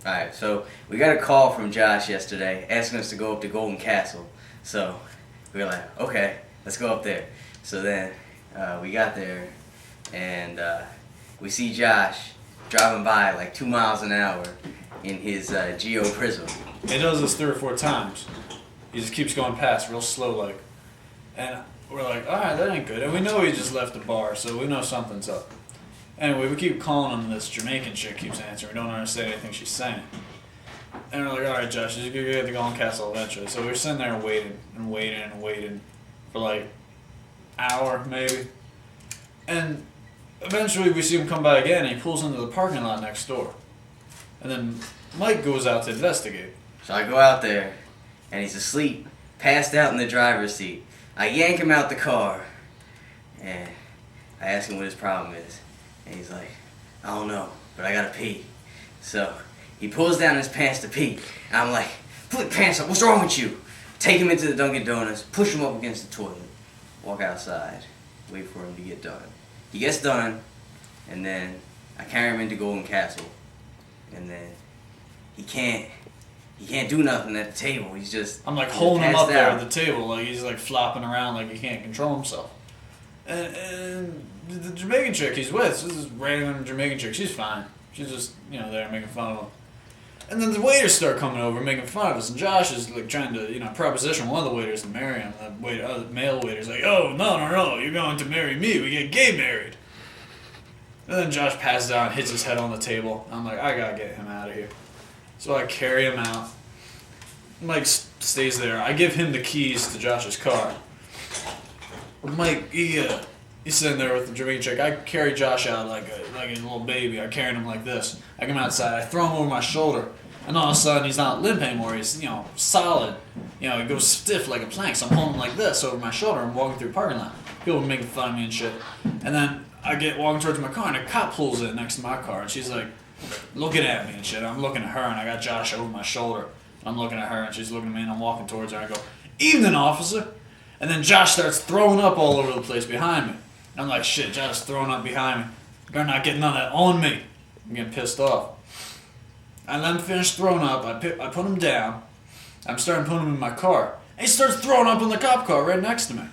Alright, so we got a call from Josh yesterday asking us to go up to Golden Castle. So we were like, okay, let's go up there. So then we got there and we see Josh driving by like 2 miles an hour in his Geo Prism. He does this 3 or 4 times. He just keeps going past real slow like. And we're like, alright, that ain't good. And we know he just left the bar, so we know something's up. Anyway, we keep calling him, this Jamaican chick keeps answering. We don't understand anything she's saying. And we're like, alright, Josh, you're gonna get to Golden Castle eventually. So we're sitting there waiting for like an hour, maybe. And eventually we see him come by again, and he pulls into the parking lot next door. And then Mike goes out to investigate. So I go out there, and he's asleep, passed out in the driver's seat. I yank him out the car, and I ask him what his problem is. And he's like, I don't know, but I gotta pee. So he pulls down his pants to pee. And I'm like, pull your pants up, what's wrong with you? Take him into the Dunkin' Donuts, push him up against the toilet, walk outside, wait for him to get done. He gets done, and then I carry him into Golden Castle. And then he can't do nothing at the table. He's just... I'm like holding him up there at the table, like he's like flopping around like he can't control himself. And the Jamaican chick he's with, this is random Jamaican chick, she's fine. She's just, there making fun of him. And then the waiters start coming over making fun of us, and Josh is like trying to, proposition one of the waiters to marry him. The male waiter's like, oh, no, you're going to marry me, we get gay married. And then Josh passes out and hits his head on the table. I'm like, I gotta get him out of here. So I carry him out. Mike stays there. I give him the keys to Josh's car. Mike, he's sitting there with the Jamaican chick. I carry Josh out like a little baby. I carry him like this. I come outside. I throw him over my shoulder. And all of a sudden, he's not limp anymore. He's, solid. He goes stiff like a plank. So I'm holding him like this over my shoulder. I'm walking through the parking lot. People are making fun of me and shit. And then I get walking towards my car, and a cop pulls in next to my car. And she's like, looking at me and shit. I'm looking at her, and I got Josh over my shoulder. I'm looking at her, and she's looking at me, and I'm walking towards her. I go, evening, officer. And then Josh starts throwing up all over the place behind me. And I'm like, shit, Josh is throwing up behind me. You're not getting none of that on me. I'm getting pissed off. I let him finish throwing up. I put him down. I'm starting putting him in my car. And he starts throwing up in the cop car right next to me.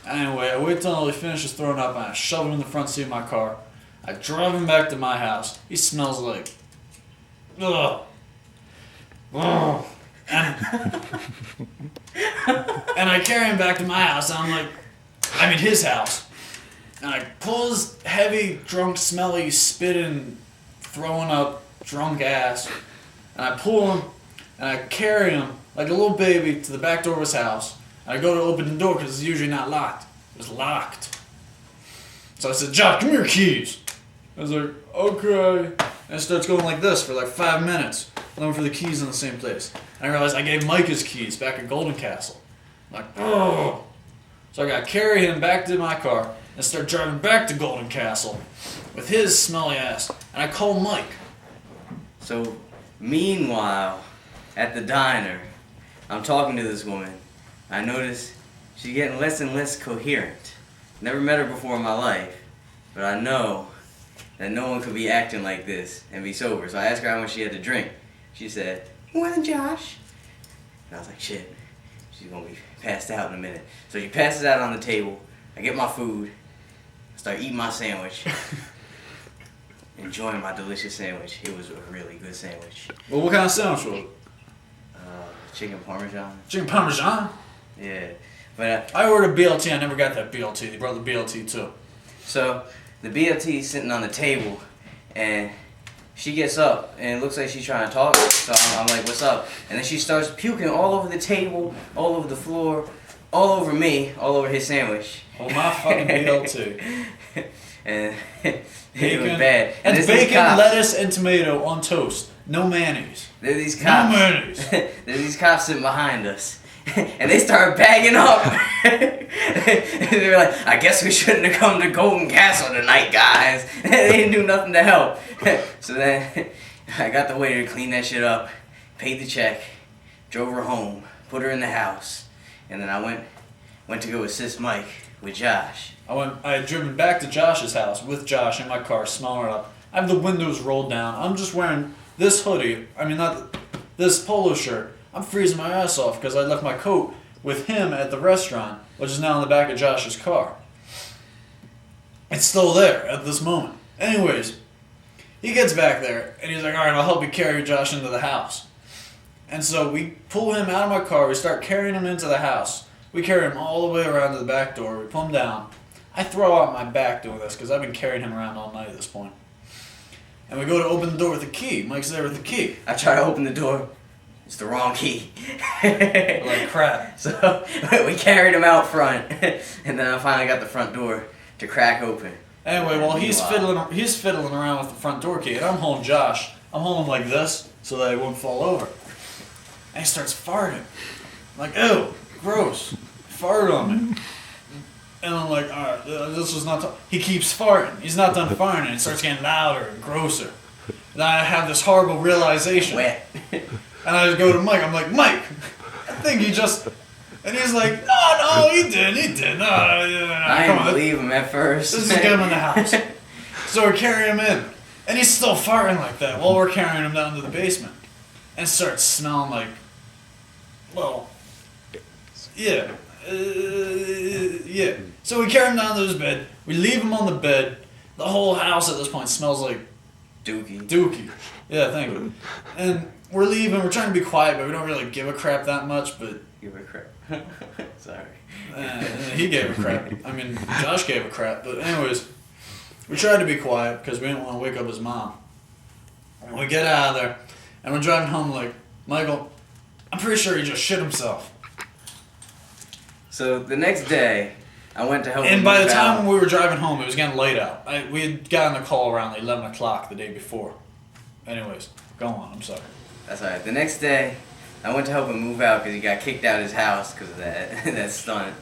Anyway, I wait till he finishes throwing up, and I shove him in the front seat of my car. I drive him back to my house. He smells like... Ugh. Ugh. And I carry him back to my house, and his house. And I pull his heavy, drunk, smelly, spitting, throwing up, drunk ass. And I pull him, and I carry him like a little baby to the back door of his house. And I go to open the door because it's usually not locked. It was locked. So I said, Josh, give me your keys. I was like, okay. And it starts going like this for like 5 minutes, looking for the keys in the same place. And I realized I gave Mike his keys back at Golden Castle. I'm like, oh. So I got to carry him back to my car and start driving back to Golden Castle with his smelly ass. And I call Mike. So, meanwhile, at the diner, I'm talking to this woman. I notice she's getting less and less coherent. Never met her before in my life, but I know that no one could be acting like this and be sober. So I asked her how much she had to drink. She said, more than Josh. And I was like, shit, she's gonna be passed out in a minute. So she passes out on the table. I get my food. I start eating my sandwich. Enjoying my delicious sandwich. It was a really good sandwich. Well, what kind of sandwich was it? Chicken parmesan. Chicken parmesan? Yeah. But I ordered a BLT. I never got that BLT. They brought the BLT too. So the BLT is sitting on the table, and she gets up, and it looks like she's trying to talk. So I'm like, what's up? And then she starts puking all over the table, all over the floor, all over me, all over his sandwich. Oh, my fucking BLT. And it was bad. And it's bacon, lettuce, and tomato on toast. No mayonnaise. There are these cops. No mayonnaise. There are these cops sitting behind us. And they started bagging up. They were like, I guess we shouldn't have come to Golden Castle tonight, guys. They didn't do nothing to help. So then I got the waiter to clean that shit up, paid the check, drove her home, put her in the house, and then I went to go assist Mike with Josh. I had driven back to Josh's house with Josh in my car, smelling it up. I have the windows rolled down. I'm just wearing this hoodie, I mean, not this polo shirt, I'm freezing my ass off because I left my coat with him at the restaurant, which is now in the back of Josh's car. It's still there at this moment. Anyways, he gets back there and he's like, all right, I'll help you carry Josh into the house. And so we pull him out of my car, we start carrying him into the house. We carry him all the way around to the back door, we pull him down. I throw out my back doing this because I've been carrying him around all night at this point. And we go to open the door with the key. Mike's there with the key. I try to open the door. It's the wrong key. Like crap. So we carried him out front, and then I finally got the front door to crack open. Anyway, while he's fiddling around with the front door key, and I'm holding Josh. I'm holding him like this so that he won't fall over. And he starts farting. I'm like, ew, gross. Fart on me. And I'm like, alright, this is not... He keeps farting. He's not done farting, and it starts getting louder and grosser. And I have this horrible realization. Wet. And I just go to Mike. I'm like, Mike, I think he just... And he's like, no, he didn't. No, I didn't believe him at first. Let's just get him in the house. So we carry him in. And he's still farting like that while we're carrying him down to the basement. And it starts smelling like... Well... Yeah. Yeah. So we carry him down to his bed. We leave him on the bed. The whole house at this point smells like... Dookie. Yeah, thank you. And we're leaving. We're trying to be quiet, but we don't really give a crap that much, but... Give a crap. Sorry. He gave a crap. I mean, Josh gave a crap. But anyways, we tried to be quiet because we didn't want to wake up his mom. And we get out of there, and we're driving home like, Michael, I'm pretty sure he just shit himself. So the next day, I went to help him And by the move time out. we were driving home, it was getting late out. We had gotten a call around 11 o'clock the day before. Anyways, go on. I'm sorry. That's all right. The next day, I went to help him move out because he got kicked out of his house because of that that stunt.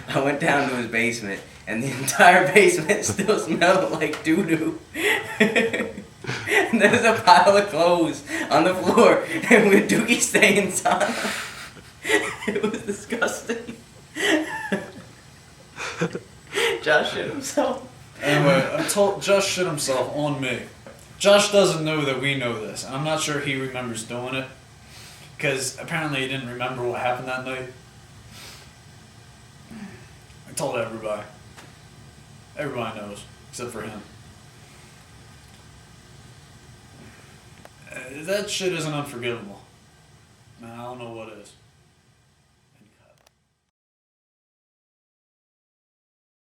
I went down to his basement, and the entire basement still smelled like doo-doo. And there's a pile of clothes on the floor, and with dookie stains on them. It was disgusting. Josh shit himself. Anyway, Josh shit himself on me. Josh doesn't know that we know this, and I'm not sure he remembers doing it, because apparently he didn't remember what happened that night. I told everybody. Everybody knows, except for him. That shit isn't unforgivable. Man, I don't know what is.